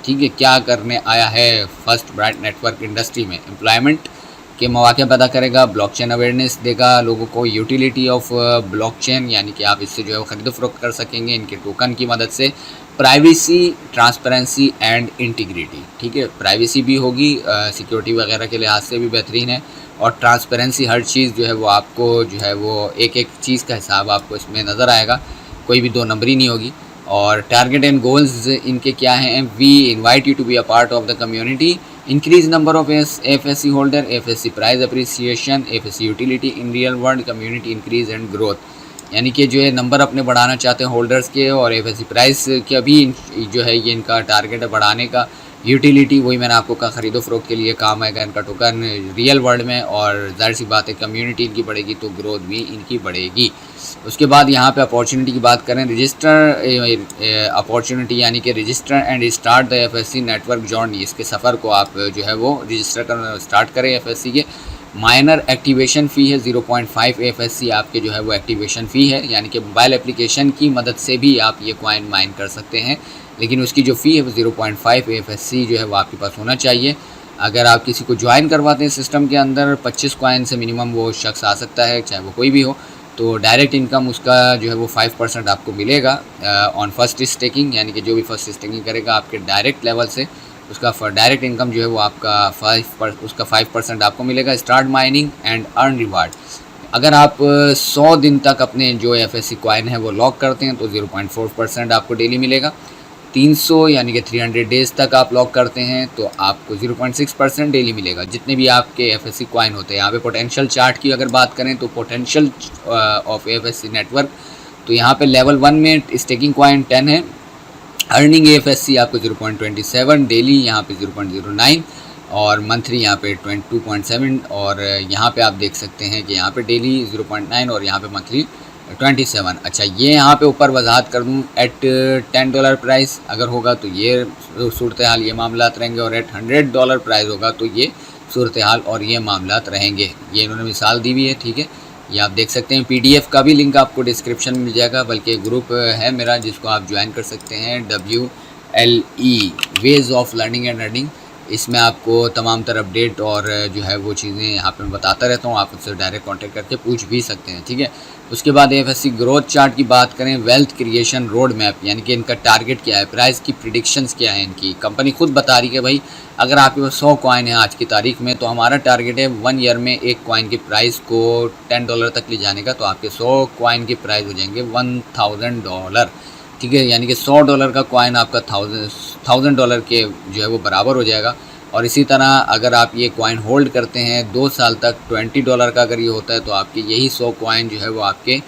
ठीक है, क्या करने आया है फर्स्ट ब्राइट नेटवर्क इंडस्ट्री में। एम्प्लॉयमेंट के मौके पैदा करेगा, ब्लॉकचेन अवेयरनेस देगा लोगों को, यूटिलिटी ऑफ ब्लॉकचेन यानी कि आप इससे जो है वो ख़रीदो फरोख्त कर सकेंगे इनके टोकन की मदद से, प्राइवेसी, ट्रांसपेरेंसी एंड इंटीग्रिटी, ठीक है, प्राइवेसी भी होगी, सिक्योरिटी वगैरह के लिहाज से भी बेहतरीन है, और ट्रांसपेरेंसी हर चीज़ जो है वो आपको जो है वो एक एक चीज़ का हिसाब आपको इसमें नज़र आएगा, कोई भी दो नंबरी नहीं होगी। और टारगेट एंड गोल्स इनके क्या हैं, we invite you to be a part of the community, increase number of FSC holder, FSC price appreciation, FSC utility in real world community increase and growth. यानी कि जो है नंबर अपने बढ़ाना चाहते हैं होल्डर्स के, और एफएससी प्राइस के भी जो है ये इनका टारगेट है बढ़ाने का, यूटिलिटी वही मैंने आपको कहा ख़रीदो फरोख्त के लिए काम आएगा इनका टोकन रियल वर्ल्ड में, और जाहिर सी बात है कम्युनिटी इनकी बढ़ेगी तो ग्रोथ भी इनकी बढ़ेगी। उसके बाद यहाँ पे अपॉर्चुनिटी की बात करें, रजिस्टर अपॉर्चुनिटी यानी कि register and start the FSc network journey, इसके सफ़र को आप जो है वो रजिस्टर कर स्टार्ट करें एफएससी के। माइनर एक्टिवेशन फ़ी है 0.5 एफएससी आपके जो है वो एक्टिवेशन फ़ी है, यानी कि मोबाइल एप्लीकेशन की मदद से भी आप ये कॉइन माइन कर सकते हैं, लेकिन उसकी जो फ़ी है वो 0.5 एफएससी जो है वो आपके पास होना चाहिए। अगर आप किसी को ज्वाइन करवाते हैं सिस्टम के अंदर 25 कॉइन से मिनिमम वो शख्स आ सकता है, चाहे वो कोई भी हो, तो डायरेक्ट इनकम उसका जो है वो 5% आपको मिलेगा ऑन फर्स्ट स्टेकिंग, यानी कि जो भी फर्स्ट स्टेकिंग करेगा आपके डायरेक्ट लेवल से उसका डायरेक्ट इनकम जो है वो आपका 5% आपको मिलेगा। Start mining and earn reward, अगर आप 100 दिन तक अपने जो एफएससी कॉइन है वो लॉक करते हैं तो 0.4% आपको डेली मिलेगा। 300 यानी कि 300 डेज़ तक आप लॉक करते हैं तो आपको 0.6% डेली मिलेगा, जितने भी आपके एफएससी कॉइन होते हैं। यहाँ पे पोटेंशियल चार्ट की अगर बात करें तो पोटेंशियल ऑफ एफएससी नेटवर्क, तो यहाँ पे लेवल 1 में स्टेकिंग कॉइन 10 है, अर्निंग एफएससी आपको 0.27 डेली, यहाँ पे 0.09 और मंथली यहाँ पे 22.7, और यहाँ पे आप देख सकते हैं कि यहाँ पे डेली 0.9 और यहाँ पे मंथली 27। अच्छा, ये यहाँ पे ऊपर वजाहत कर दूँ, एट $10 प्राइस अगर होगा तो ये सूरत हाल ये मामलात रहेंगे, और एट $100 प्राइस होगा तो ये सूरत हाल और ये मामलात रहेंगे। ये इन्होंने मिसाल दी हुई है, ठीक है, ये आप देख सकते हैं। पीडीएफ का भी लिंक आपको डिस्क्रिप्शन में मिल जाएगा, बल्कि एक ग्रुप है मेरा जिसको आप ज्वाइन कर सकते हैं, WLE ways of learning and earning. इसमें आपको तमाम तरह अपडेट और जो है वो चीज़ें यहाँ पे मैं बताता रहता हूँ, आप उससे डायरेक्ट कांटेक्ट करके पूछ भी सकते हैं, ठीक है। उसके बाद एफएससी ग्रोथ चार्ट की बात करें, वेल्थ क्रिएशन रोड मैप, यानी कि इनका टारगेट क्या है, प्राइस की प्रिडिक्शंस क्या है इनकी। कंपनी खुद बता रही है भाई अगर आपके पास 100 कॉइन है आज की तारीख में तो हमारा टारगेट है 1 ईयर में एक कॉइन की प्राइस को $10 तक ले जाने का, तो आपके 100 कॉइन की प्राइस हो जाएंगे $1000, ठीक है, यानी कि $100 का कॉइन आपका $1000 के जो है वो बराबर हो जाएगा। और इसी तरह अगर आप ये कॉइन होल्ड करते हैं 2 साल तक, $20 का अगर ये होता है तो आपके यही 100 कॉइन जो है वो आपके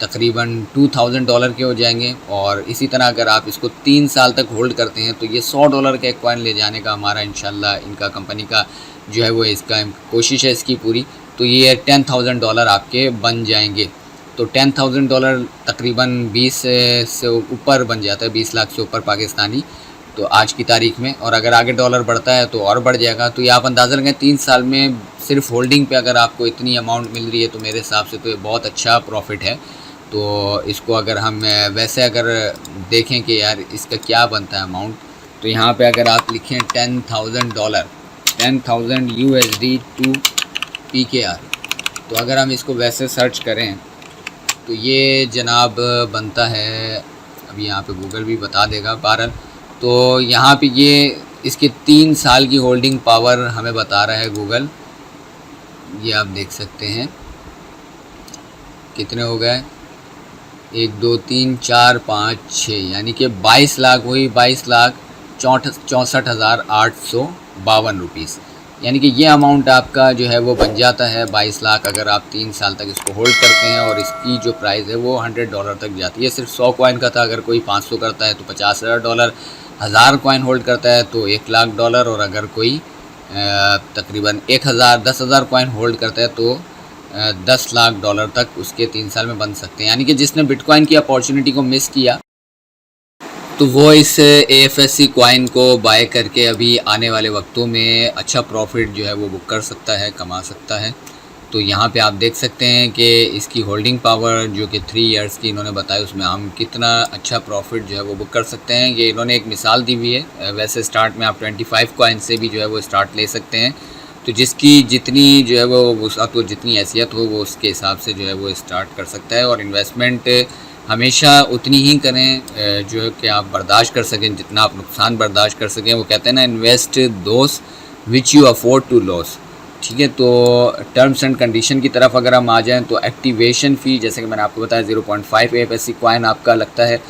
तकरीबन $2000 के हो जाएंगे। और इसी तरह अगर आप इसको 3 साल तक होल्ड करते हैं तो ये $100 का एक कॉइन ले जाने का हमारा इंशाल्लाह इनका कंपनी का जो है वो इसका कोशिश है इसकी पूरी, तो ये $10,000 आपके बन जाएंगे। तो $10,000 तकरीबन 20 से ऊपर बन जाता है, 20 लाख से ऊपर पाकिस्तानी तो आज की तारीख में, और अगर आगे डॉलर बढ़ता है तो और बढ़ जाएगा। तो ये आप अंदाज़ा लगाएं 3 साल में सिर्फ होल्डिंग पे अगर आपको इतनी अमाउंट मिल रही है तो मेरे हिसाब से तो ये बहुत अच्छा प्रॉफिट है। तो इसको अगर हम वैसे अगर देखें कि यार इसका क्या बनता है अमाउंट, तो यहाँ पे अगर आप लिखें $10,000 $10,000 टू PKR, तो अगर हम इसको वैसे सर्च करें तो ये जनाब बनता है, अभी यहाँ पे गूगल भी बता देगा बहरहाल, तो यहाँ पे ये इसके 3 साल की होल्डिंग पावर हमें बता रहा है गूगल, ये आप देख सकते हैं कितने हो गए, 1 2 3 4 5 6, यानी कि 22 लाख हुई, 22,64,852 रुपीज़, यानी कि ये अमाउंट आपका जो है वो बन जाता है 22 लाख अगर आप 3 साल तक इसको होल्ड करते हैं। और इसकी जो प्राइस है वो $100 तक जाती है। सिर्फ 100 कॉइन का था, अगर कोई 500 करता है तो $50,000, 1000 कॉइन होल्ड करता है तो $1,00,000, और अगर कोई तकरीबन 10,000 कॉइन होल्ड करता है तो $10 लाख तक उसके 3 साल में बन सकते हैं। यानी कि जिसने बिटकॉइन की अपॉर्चुनिटी को मिस किया तो वो इस AFSC कॉइन को बाय करके अभी आने वाले वक्तों में अच्छा प्रॉफिट जो है वो बुक कर सकता है, कमा सकता है। तो यहाँ पे आप देख सकते हैं कि इसकी होल्डिंग पावर जो कि 3 इयर्स की इन्होंने बताया, उसमें हम कितना अच्छा प्रॉफिट जो है वो बुक कर सकते हैं। ये इन्होंने एक मिसाल दी हुई है। वैसे स्टार्ट में आप 25 कॉइन से भी जो है वो स्टार्ट ले सकते हैं। तो जिसकी जितनी जो है वो आपको जितनी हैसियत हो वो उसके हिसाब से जो है वो स्टार्ट कर सकता है। और इन्वेस्टमेंट हमेशा उतनी ही करें जो है कि आप बर्दाश्त कर सकें, जितना आप नुकसान बर्दाश्त कर सकें। वो कहते हैं ना, invest those which you afford to loss. ठीक है, तो टर्म्स एंड कंडीशन की तरफ अगर हम आ जाएं तो एक्टिवेशन फ़ी, जैसे कि मैंने आपको बताया 0.5 AFSC कॉइन आपका लगता है।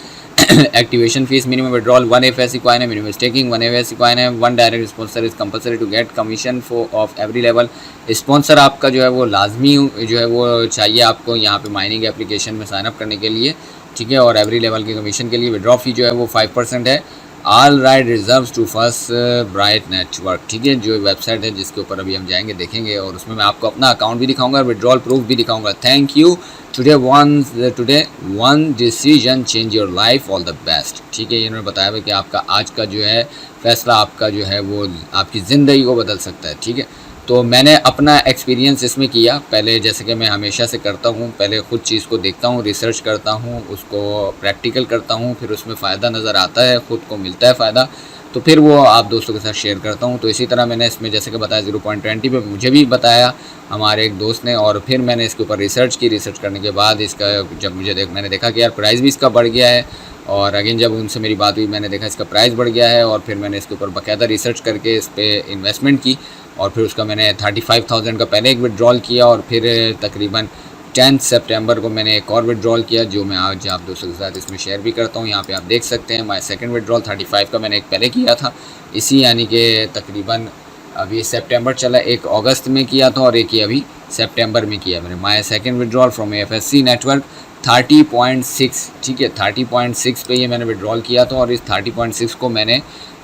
Activation fees, minimum withdrawal 1 AFSC coin है, मिनिमम स्टेकिंग 1 AFSC कॉइन है, 1 direct sponsor is compulsory to get commission for off every level. Sponsor आपका जो है वो लाजमी जो है वो चाहिए आपको यहाँ पे माइनिंग एप्लीकेशन में साइनअप करने के लिए। ठीक है, और एवरी लेवल के कमीशन के लिए विड्रॉ फी जो है वो 5% है। All right reserves to first bright network. ठीक है, जो वेबसाइट है जिसके ऊपर अभी हम जाएंगे देखेंगे, और उसमें मैं आपको अपना अकाउंट भी दिखाऊंगा और विड्रॉल प्रूफ भी दिखाऊंगा। Thank you. Today one decision change your life, all the best. ठीक है, ये इन्होंने बताया है कि आपका आज का जो है फैसला आपका जो है वो आपकी ज़िंदगी को बदल सकता है। ठीक है, तो मैंने अपना एक्सपीरियंस इसमें किया। पहले जैसे कि मैं हमेशा से करता हूँ, पहले ख़ुद चीज़ को देखता हूँ, रिसर्च करता हूँ, उसको प्रैक्टिकल करता हूँ, फिर उसमें फ़ायदा नज़र आता है, ख़ुद को मिलता है फ़ायदा, तो फिर वो आप दोस्तों के साथ शेयर करता हूँ। तो इसी तरह मैंने इसमें जैसे कि बताया 0.20 पे मुझे भी बताया हमारे एक दोस्त ने, और फिर मैंने इसके ऊपर रिसर्च की। रिसर्च करने के बाद इसका जब मैंने देखा कि यार प्राइस भी इसका बढ़ गया है, और अगेन जब उनसे मेरी बात हुई मैंने देखा इसका प्राइस बढ़ गया है, और फिर मैंने इसके ऊपर बाकायदा रिसर्च करके इस पर इन्वेस्टमेंट की, और फिर उसका मैंने 35,000 का पहले एक विड्रॉल किया, और फिर तकरीबन 10 सितंबर को मैंने एक और विड्रॉल किया, जो मैं आज आप दोस्तों के साथ इसमें शेयर भी करता हूँ। यहाँ पे आप देख सकते हैं माय सेकंड विड्रॉल 35 का मैंने एक पहले किया था इसी, यानी कि तकरीबन अभी सितंबर चला, एक अगस्त में किया था और एक ही अभी सितंबर में किया मैंने। My second withdrawal from AFSC network 30.6। ठीक है, 30.6 पे ये मैंने विड्रॉल किया था, और इस 30.6 को मैंने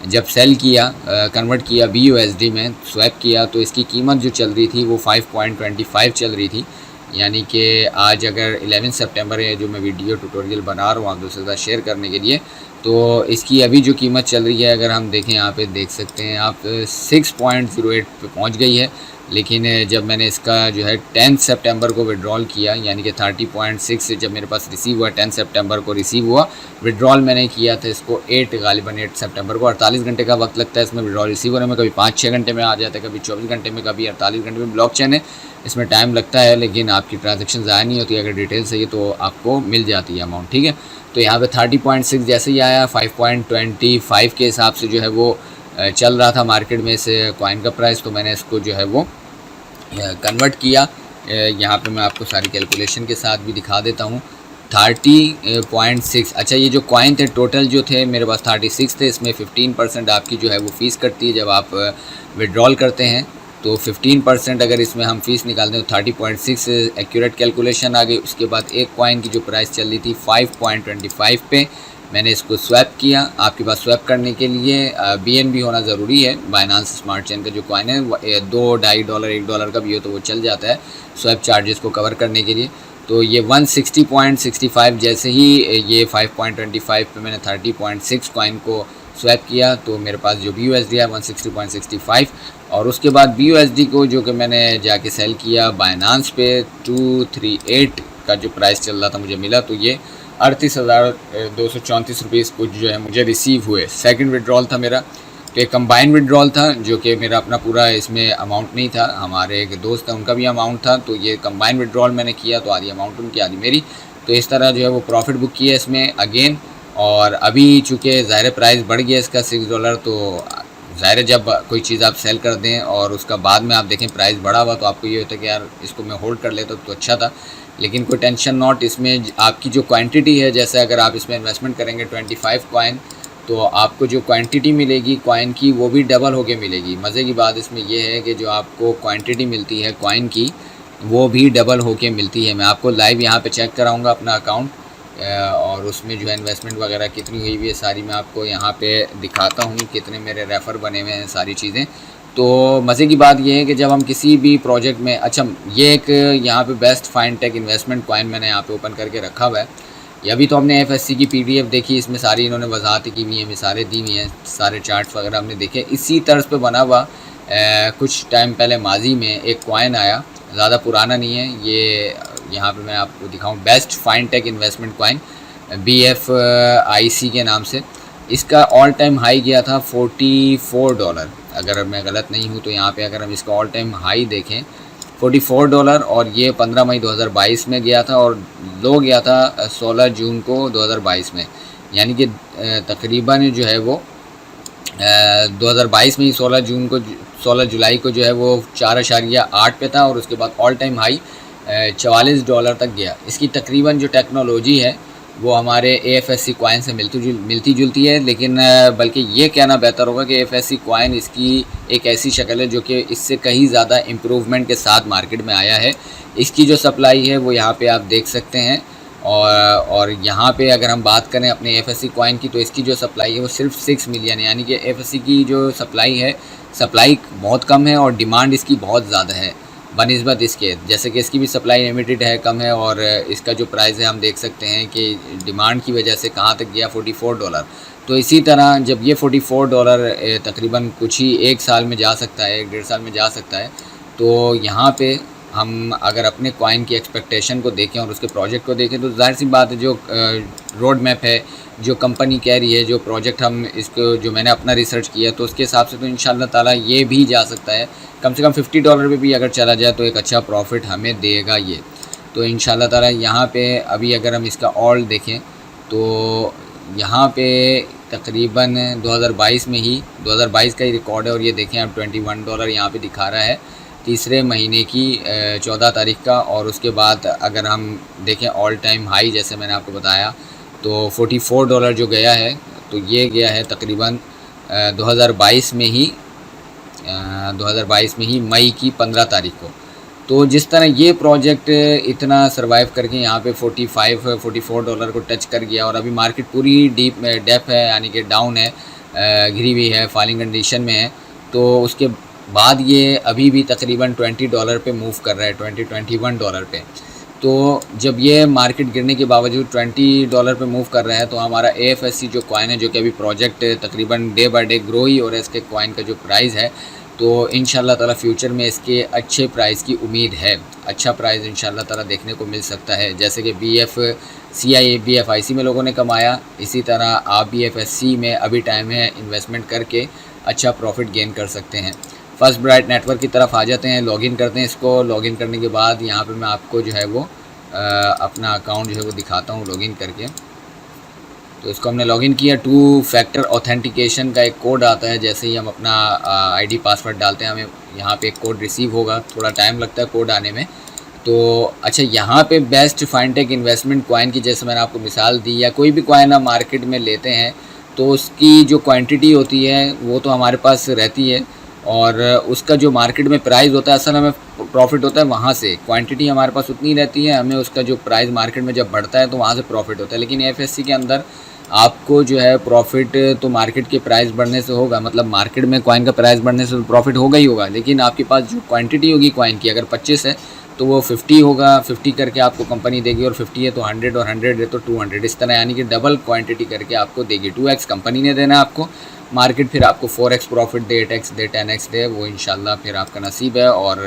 जब सेल किया, कन्वर्ट किया BUSD में स्वैप किया, तो इसकी कीमत जो चल रही थी वो 5.25 चल रही थी। यानी कि आज अगर 11 सितंबर है, जो मैं वीडियो ट्यूटोरियल बना रहा हूँ आप दोस्तों के साथ शेयर करने के लिए, तो इसकी अभी जो कीमत चल रही है अगर हम देखें, यहाँ पे देख सकते हैं आप 6.08 पे पहुँच गई है। लेकिन जब मैंने इसका जो है 10 सितंबर को विड्रॉल किया, यानी कि 30.6 जब मेरे पास रिसीव हुआ, 10 सितंबर को रिसीव हुआ, विड्रॉल मैंने किया था इसको गालिबन 8 सितंबर को। 48 घंटे का वक्त लगता है इसमें विड्रॉल रिसीव होने में, कभी 5-6 घंटे में आ जाता है, कभी 24 घंटे में, कभी 48 घंटे में। ब्लॉकचेन है, इसमें टाइम लगता है, लेकिन आपकी ट्रांजेक्शन ज़ाया नहीं होती। अगर डिटेल सही है तो आपको मिल जाती है अमाउंट। ठीक है, तो यहाँ पे 30.6 जैसे ही आया, 5.25 के हिसाब से जो है वो चल रहा था मार्केट में से कॉइन का प्राइस, तो मैंने इसको जो है वो कन्वर्ट किया। यहाँ पे मैं आपको सारी कैलकुलेशन के साथ भी दिखा देता हूँ। 30.6, अच्छा ये जो कॉइन थे टोटल जो थे मेरे पास 36 थे, इसमें 15% आपकी जो है वो फ़ीस कटती है जब आप विड्रॉल करते हैं, तो 15% अगर इसमें हम फ़ीस निकालते हैं तो 30.6 एक्यूरेट कैलकुलेशन आ गई। उसके बाद एक कॉइन की जो प्राइस चल रही थी 5.25 पे मैंने इसको स्वैप किया। आपके पास स्वैप करने के लिए BNB होना ज़रूरी है। बाइनांस स्मार्ट चेन का जो कॉइन है $2-2.5 $1 का भी हो तो वो चल जाता है स्वैप चार्जेस को कवर करने के लिए। तो ये 160.65 जैसे ही ये 5.25 पे मैंने 30.6 कॉइन को स्वैप किया, तो मेरे पास जो BUSD है 160.65, और उसके बाद BUSD को जो कि मैंने जाके सेल किया बाइनांस पे 238 का जो प्राइस चल रहा था मुझे मिला, तो ये 38,234 रुपीज़ कुछ जो है मुझे रिसीव हुए। सेकंड विड्रॉल था मेरा, तो एक कंबाइन विड्रॉल था जो कि मेरा अपना पूरा इसमें अमाउंट नहीं था, हमारे एक दोस्त है उनका भी अमाउंट था, तो ये कंबाइन विड्रॉल मैंने किया, तो आधी अमाउंट उनकी आधी मेरी, तो इस तरह जो है वो प्रॉफिट बुक किया इसमें अगेन। और अभी चूँकि ज़ाहिर प्राइस बढ़ गया इसका $6, तो ज़ाहिर जब कोई चीज़ आप सेल कर दें और उसका बाद में आप देखें प्राइस बढ़ा हुआ, तो आपको ये होता है कि यार इसको मैं होल्ड कर लेता तो अच्छा था। लेकिन कोई टेंशन नॉट, इसमें आपकी जो क्वांटिटी है, जैसे अगर आप इसमें इन्वेस्टमेंट करेंगे 25 कॉइन, तो आपको जो क्वांटिटी मिलेगी कॉइन की वो भी डबल होके मिलेगी। मज़े की बात इसमें यह है कि जो आपको क्वांटिटी मिलती है कॉइन की वो भी डबल होके मिलती है। मैं आपको लाइव यहाँ पे चेक कराऊँगा अपना अकाउंट, और उसमें जो है इन्वेस्टमेंट वगैरह कितनी हुई हुई है सारी मैं आपको यहाँ पे दिखाता हूँ, कितने मेरे रेफ़र बने हुए हैं सारी चीज़ें। तो मज़े की बात ये है कि जब हम किसी भी प्रोजेक्ट में, अच्छा ये एक यहाँ पे बेस्ट फाइनटेक इन्वेस्टमेंट कॉइन मैंने यहाँ पे ओपन करके रखा हुआ है। ये अभी तो हमने एफएससी की पीडीएफ देखी, इसमें सारी इन्होंने वजाहतें की हुई हैं, मिसालें दी हुई हैं, सारे चार्ट्स वगैरह हमने देखे। इसी तर्ज पे बना हुआ कुछ टाइम पहले माजी में एक कॉइन आया, ज़्यादा पुराना नहीं है ये, यहाँ पे मैं आपको दिखाऊँ, बेस्ट फाइनटेक इन्वेस्टमेंट कॉइन BFIC के नाम से। इसका ऑल टाइम हाई गया था $44, अगर मैं गलत नहीं हूँ तो यहाँ पे अगर हम इसका ऑल टाइम हाई देखें $44, और ये 15 मई 2022 में गया था, और लो गया था 16 जून को 2022 में, यानी कि तकरीबन जो है वो 2022 में ही 16 जुलाई को जो है वो 4.8 पे था, और उसके बाद ऑल टाइम हाई $44 तक गया। इसकी तकरीबन जो टेक्नोलॉजी है वो हमारे AFSC कॉइन से मिलती जुलती है, लेकिन बल्कि ये कहना बेहतर होगा कि AFSC कॉइन इसकी एक ऐसी शक्ल है जो कि इससे कहीं ज़्यादा इम्प्रूवमेंट के साथ मार्केट में आया है। इसकी जो सप्लाई है वो यहाँ पे आप देख सकते हैं, और यहाँ पे अगर हम बात करें अपने AFSC कॉइन की, तो इसकी जो सप्लाई है वो सिर्फ 6 मिलियन है, यानी कि AFSC की जो सप्लाई है, सप्लाई बहुत कम है और डिमांड इसकी बहुत ज़्यादा है बनिस्बत इसके। जैसे कि इसकी भी सप्लाई लिमिटेड है, कम है, और इसका जो प्राइस है हम देख सकते हैं कि डिमांड की वजह से कहाँ तक गया, $44। तो इसी तरह जब ये $44 तकरीबन कुछ ही एक साल में जा सकता है, 1-1.5 साल में जा सकता है, तो यहाँ पे हम अगर अपने कॉइन की एक्सपेक्टेशन को देखें और उसके प्रोजेक्ट को देखें, तो जाहिर सी बात है जो रोड मैप है, जो कंपनी कह रही है, जो प्रोजेक्ट हम इसको, जो मैंने अपना रिसर्च किया, तो उसके हिसाब से तो इंशाल्लाह ताला ये भी जा सकता है, कम से कम $50 पे भी अगर चला जाए तो एक अच्छा प्रॉफिट हमें देगा ये। तो इंशाल्लाह ताला यहाँ पे अभी अगर हम इसका ऑल देखें तो यहाँ पे तकरीबन 2022 में ही, 2022 का ही रिकॉर्ड है, और ये देखें अब $21 यहाँ पे दिखा रहा है तीसरे महीने की 14 तारीख का। और उसके बाद अगर हम देखें ऑल टाइम हाई, जैसे मैंने आपको बताया, तो $44 जो गया है, तो ये गया है तकरीबन 2022 में ही मई की 15 तारीख को। तो जिस तरह ये प्रोजेक्ट इतना सरवाइव करके यहाँ पे $44 को टच कर गया, और अभी मार्केट पूरी डेप है, यानी कि डाउन है, घिरी हुई है, फॉलिंग कंडीशन में है, तो उसके बाद ये अभी भी तकरीबन $20 पे मूव कर रहा है, $21 पे। तो जब ये मार्केट गिरने के बावजूद $20 पे मूव कर रहा है, तो हमारा AFSC जो कॉइन है, जो कि अभी प्रोजेक्ट तकरीबन डे बाय डे ग्रो ही हो रहा है, इसके कॉइन का जो प्राइस है, तो इंशाल्लाह ताला फ्यूचर में इसके अच्छे प्राइस की उम्मीद है, अच्छा प्राइस इंशाल्लाह ताला देखने को मिल सकता है। जैसे कि BFCI BFIC में लोगों ने कमाया, इसी तरह आप BFSC में अभी टाइम है, इन्वेस्टमेंट करके अच्छा प्रॉफिट गेन कर सकते हैं। फर्स्ट ब्राइट नेटवर्क की तरफ आ जाते हैं, लॉगिन करते हैं इसको। लॉगिन करने के बाद यहाँ पे मैं आपको जो है वो अपना अकाउंट जो है वो दिखाता हूँ लॉगिन करके। तो इसको हमने लॉगिन किया, 2 फैक्टर ऑथेंटिकेशन का एक कोड आता है। जैसे ही हम अपना ID पासवर्ड डालते हैं, हमें यहाँ पे एक कोड रिसीव होगा, थोड़ा टाइम लगता है कोड आने में। तो अच्छा, यहाँ पे बेस्ट फाइनटेक इन्वेस्टमेंट कॉइन की जैसे मैंने आपको मिसाल दी, या कोई भी कॉइन हम मार्केट में लेते हैं तो उसकी जो क्वांटिटी होती है वो तो हमारे पास रहती है, और उसका जो मार्केट में प्राइस होता है, असल हमें प्रॉफिट होता है वहाँ से। क्वांटिटी हमारे पास उतनी रहती है, हमें उसका जो प्राइस मार्केट में जब बढ़ता है तो वहाँ से प्रॉफिट होता है। लेकिन AFSC के अंदर आपको जो है प्रॉफिट तो मार्केट के प्राइस बढ़ने से होगा, मतलब मार्केट में कॉइन का प्राइस बढ़ने से प्रॉफिट होगा ही होगा, लेकिन आपके पास जो क्वांटिटी होगी कॉइन की, अगर 25 है तो वो 50 होगा, 50 करके आपको कंपनी देगी, और 50 है तो 100, और 100 है तो 200, इस तरह, यानी कि डबल क्वांटिटी करके आपको देगी। 2x कंपनी ने देना है आपको, मार्केट फिर आपको 4x प्रॉफिट दे, 8x दे, 10x दे, वो इंशाल्लाह फिर आपका नसीब है और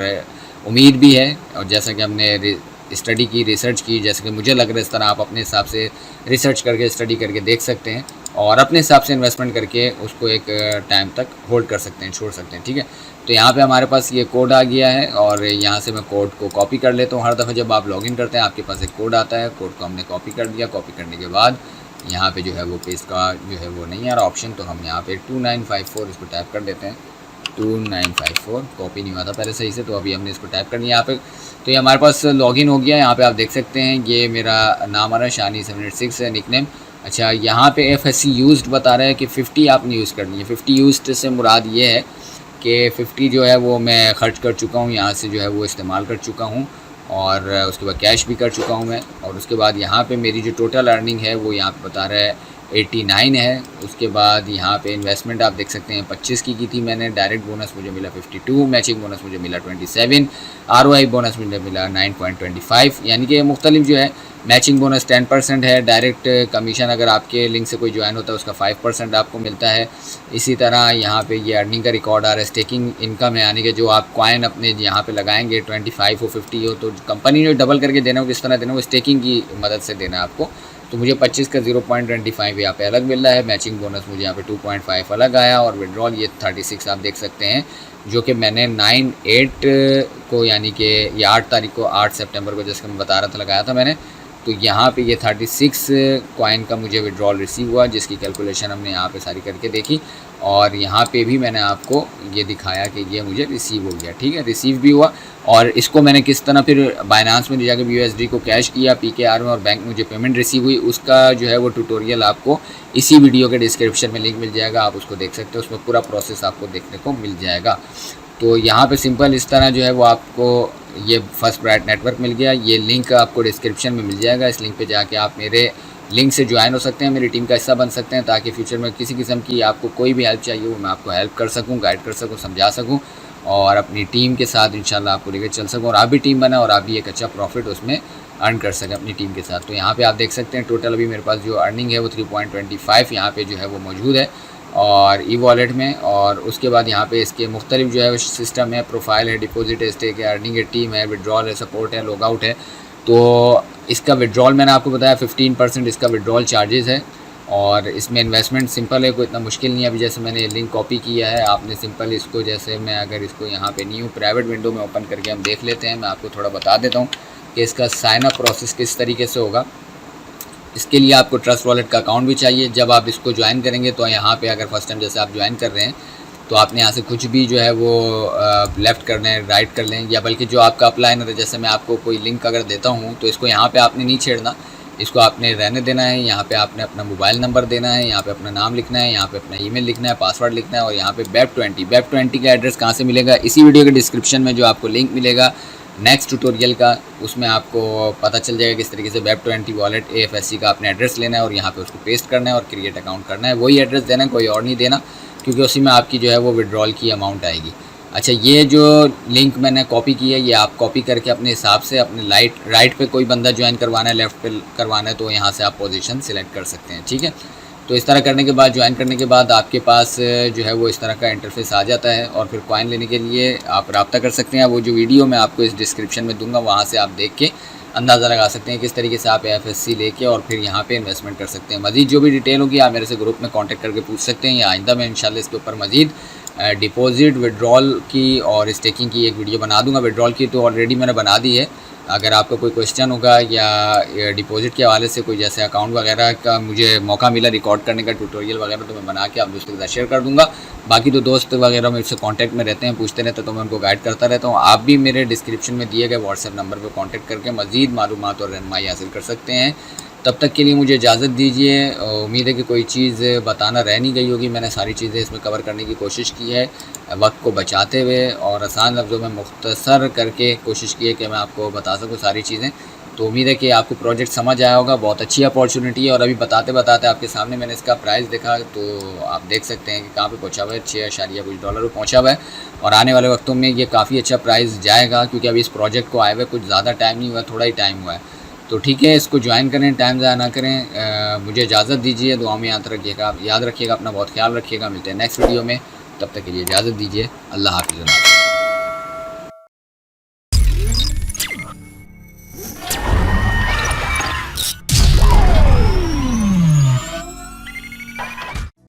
उम्मीद भी है। और जैसा कि हमने स्टडी की, रिसर्च की, जैसे कि मुझे लग रहा है, इस तरह आप अपने हिसाब से रिसर्च करके, स्टडी करके देख सकते हैं, और अपने हिसाब से इन्वेस्टमेंट करके उसको एक टाइम तक होल्ड कर सकते हैं, छोड़ सकते हैं। ठीक है, तो यहाँ पे हमारे पास ये कोड आ गया है, और यहाँ से मैं कोड को कॉपी कर लेता हूँ। हर दफ़ा जब आप लॉगिन करते हैं आपके पास एक कोड आता है, कोड को हमने कॉपी कर दिया। कॉपी करने के बाद यहाँ पे जो है वो पेज का जो है वो नहीं आ रहा ऑप्शन, तो हम यहाँ पे 2954 इसको टाइप कर देते हैं। 2954 कॉपी नहीं हुआ था पहले सही से, तो अभी हमने इसको टाइप कर दिया यहाँ पे। तो ये हमारे पास लॉगिन हो गया। यहाँ पे आप देख सकते हैं ये मेरा नाम आ रहा है, शानी 786 है निकनेम। अच्छा, यहाँ पे FSC यूज्ड बता रहा है कि 50 आपने यूज़ करनी है। 50 यूज्ड से मुराद ये है कि 50 जो है वो मैं ख़र्च कर चुका हूँ, यहाँ से जो है वो इस्तेमाल कर चुका हूँ, और उसके बाद कैश भी कर चुका हूँ मैं। और उसके बाद यहाँ पे मेरी जो टोटल अर्निंग है वो यहाँ पे बता रहा है 89 है। उसके बाद यहाँ पे इन्वेस्टमेंट आप देख सकते हैं 25 की थी मैंने, डायरेक्ट बोनस मुझे मिला 52, मैचिंग बोनस मुझे मिला 27, ROI बोनस मुझे मिला 9.25, यानी कि मुख्तलिफ जो है मैचिंग बोनस 10% है, डायरेक्ट कमीशन अगर आपके लिंक से कोई ज्वाइन होता है उसका 5% आपको मिलता है। इसी तरह यहाँ पे ये अर्निंग का रिकॉर्ड आ रहा है, स्टेकिंग इनकम है, यानी कि जो आप कॉइन अपने यहाँ पे लगाएंगे 25 हो 50 हो तो कंपनी जो डबल करके देना हो किस तरह देना हो, स्टेकिंग की मदद से देना है आपको। तो मुझे 25 का 0.25 यहाँ पे अलग मिल रहा है, मैचिंग बोनस मुझे यहाँ पे 2.5 अलग आया, और विड्रॉल ये 36 आप देख सकते हैं जो कि मैंने 9/8 को यानी कि ये 8 तारीख को 8 सितंबर को जैसे मैं बता रहा था लगाया था मैंने। तो यहाँ पे ये 36 कॉइन का मुझे विड्रॉल रिसीव हुआ, जिसकी कैलकुलेशन हमने यहाँ पे सारी करके देखी, और यहाँ पे भी मैंने आपको ये दिखाया कि ये मुझे रिसीव हो गया। ठीक है, रिसीव भी हुआ, और इसको मैंने किस तरह फिर बाइनांस में ले जाकर USD को कैश किया PKR में और बैंक में मुझे पेमेंट रिसीव हुई, उसका जो है वो ट्यूटोरियल आपको इसी वीडियो के डिस्क्रिप्शन में लिंक मिल जाएगा, आप उसको देख सकते हो, उसमें पूरा प्रोसेस आपको देखने को मिल जाएगा। तो यहाँ पे सिंपल इस तरह जो है वो आपको ये फर्स्ट ब्राइट नेटवर्क मिल गया, ये लिंक आपको डिस्क्रिप्शन में मिल जाएगा, इस लिंक पे जाके आप मेरे लिंक से ज्वाइन हो सकते हैं, मेरी टीम का हिस्सा बन सकते हैं, ताकि फ्यूचर में किसी किस्म की आपको कोई भी हेल्प चाहिए वो मैं आपको हेल्प कर सकूँ, गाइड कर सकूँ, समझा सकूँ, और अपनी टीम के साथ इंशाल्लाह आपको लेकर चल सकूँ, और आप भी टीम बना और आप भी एक अच्छा प्रॉफिट उसमें अर्न कर सकें अपनी टीम के साथ। तो यहाँ पे आप देख सकते हैं टोटल अभी मेरे पास जो अर्निंग है वो 3.25 यहाँ पे जो है वो मौजूद है और ई वॉलेट में। और उसके बाद यहाँ पे इसके मुख्तलिफ जो है सिस्टम है, प्रोफाइल है, डिपॉजिट है, स्टेक है, अर्निंग है, टीम है, विड्रॉल है, सपोर्ट है, लॉग आउट है। तो इसका विड्रॉल मैंने आपको बताया 15% इसका विड्रॉल चार्जेस है, और इसमें इन्वेस्टमेंट सिंपल है, कोई इतना मुश्किल नहीं है। अभी जैसे मैंने लिंक कॉपी किया है, आपने सिंपल इसको, जैसे मैं अगर इसको यहाँ पे न्यू प्राइवेट विंडो में ओपन करके हम देख लेते हैं, मैं आपको थोड़ा बता देता हूँ कि इसका साइन अप प्रोसेस किस तरीके से होगा। इसके लिए आपको ट्रस्ट वॉलेट का अकाउंट भी चाहिए। जब आप इसको ज्वाइन करेंगे तो यहाँ पे अगर फर्स्ट टाइम जैसे आप ज्वाइन कर रहे हैं तो आपने यहाँ से कुछ भी जो है वो लेफ़्ट कर लें, राइट कर लें, या बल्कि जो आपका अपलाइनर है, जैसे मैं आपको कोई लिंक अगर देता हूँ तो इसको यहाँ पे आपने नहीं छेड़ना, इसको आपने रहने देना है। यहाँ पे आपने अपना मोबाइल नंबर देना है, यहाँ पे अपना नाम लिखना है, यहाँ पे अपना ईमेल लिखना है, पासवर्ड लिखना है, और यहाँ पे BEP20 का एड्रेस कहाँ से मिलेगा, इसी वीडियो के डिस्क्रिप्शन में जो आपको लिंक मिलेगा नेक्स्ट ट्यूटोरियल का, उसमें आपको पता चल जाएगा किस तरीके से BEP20 वॉलेट AFSC का आपने एड्रेस लेना है और यहाँ पे उसको पेस्ट करना है और क्रिएट अकाउंट करना है। वही एड्रेस देना है, कोई और नहीं देना, क्योंकि उसी में आपकी जो है वो विड्रॉल की अमाउंट आएगी। अच्छा, ये जो लिंक मैंने कॉपी की है, ये आप कॉपी करके अपने हिसाब से अपने राइट पे कोई बंदा ज्वाइन करवाना है, लेफ़्ट पे करवाना है, तो यहाँ से आप पोजीशन सिलेक्ट कर सकते हैं। ठीक है, तो इस तरह करने के बाद, ज्वाइन करने के बाद आपके पास जो है वो इस तरह का इंटरफेस आ जाता है, और फिर कॉइन लेने के लिए आप रब्ता कर सकते हैं। वो जो वीडियो मैं आपको इस डिस्क्रिप्शन में दूंगा वहाँ से आप देख के अंदाज़ा लगा सकते हैं किस तरीके से आप AFSC लेके और फिर यहाँ पे इन्वेस्टमेंट कर सकते हैं। मज़ीद जो भी डिटेल होगी आप मेरे से ग्रुप में कांटेक्ट करके पूछ सकते हैं, या आइंदा मैं इंशाल्लाह इसके ऊपर मज़ीद डिपॉजिट, विड्रॉल की और स्टेकिंग की एक वीडियो बना दूंगा। विड्रॉल की तो ऑलरेडी मैंने बना दी है। अगर आपका कोई क्वेश्चन होगा या डिपॉजिट के हवाले से कोई जैसे अकाउंट वगैरह का मुझे मौका मिला रिकॉर्ड करने का ट्यूटोरियल वगैरह, तो मैं बना के आप दोस्तों के साथ शेयर कर दूंगा। बाकी तो दोस्त वगैरह मेरे से कांटेक्ट में रहते हैं, पूछते रहते हैं, तो मैं उनको गाइड करता रहता हूँ। आप भी मेरे डिस्क्रिप्शन में दिए गए व्हाट्सएप नंबर पर कॉन्टैक्ट करके मज़ीद मालूमात और रहनुमाई हासिल कर सकते हैं। तब तक के लिए मुझे इजाज़त दीजिए। उम्मीद है कि कोई चीज़ बताना रह नहीं गई होगी, मैंने सारी चीज़ें इसमें कवर करने की कोशिश की है, वक्त को बचाते हुए और आसान लफ्ज़ों में मुख्तसर करके कोशिश की है कि मैं आपको बता सकूँ सारी चीज़ें। तो उम्मीद है कि आपको प्रोजेक्ट समझ आया होगा। बहुत अच्छी अपॉर्चुनिटी है, और अभी बताते बताते आपके सामने मैंने इसका प्राइस देखा, तो आप देख सकते हैं कि कहाँ पे पहुँचा हुआ है, $6.कुछ पहुँचा हुआ है, और आने वाले वक्तों में ये काफ़ी अच्छा प्राइस जाएगा, क्योंकि अभी इस प्रोजेक्ट को आए हुए कुछ ज़्यादा टाइम नहीं हुआ, थोड़ा ही टाइम हुआ है। तो ठीक है, इसको ज्वाइन करें, टाइम ज़ाया ना करें। मुझे इजाज़त दीजिए, दुआ में याद रखिएगा, अपना बहुत ख्याल रखिएगा। मिलते हैं नेक्स्ट वीडियो में, तब तक के लिए इजाज़त दीजिए। अल्लाह हाफ़िज़।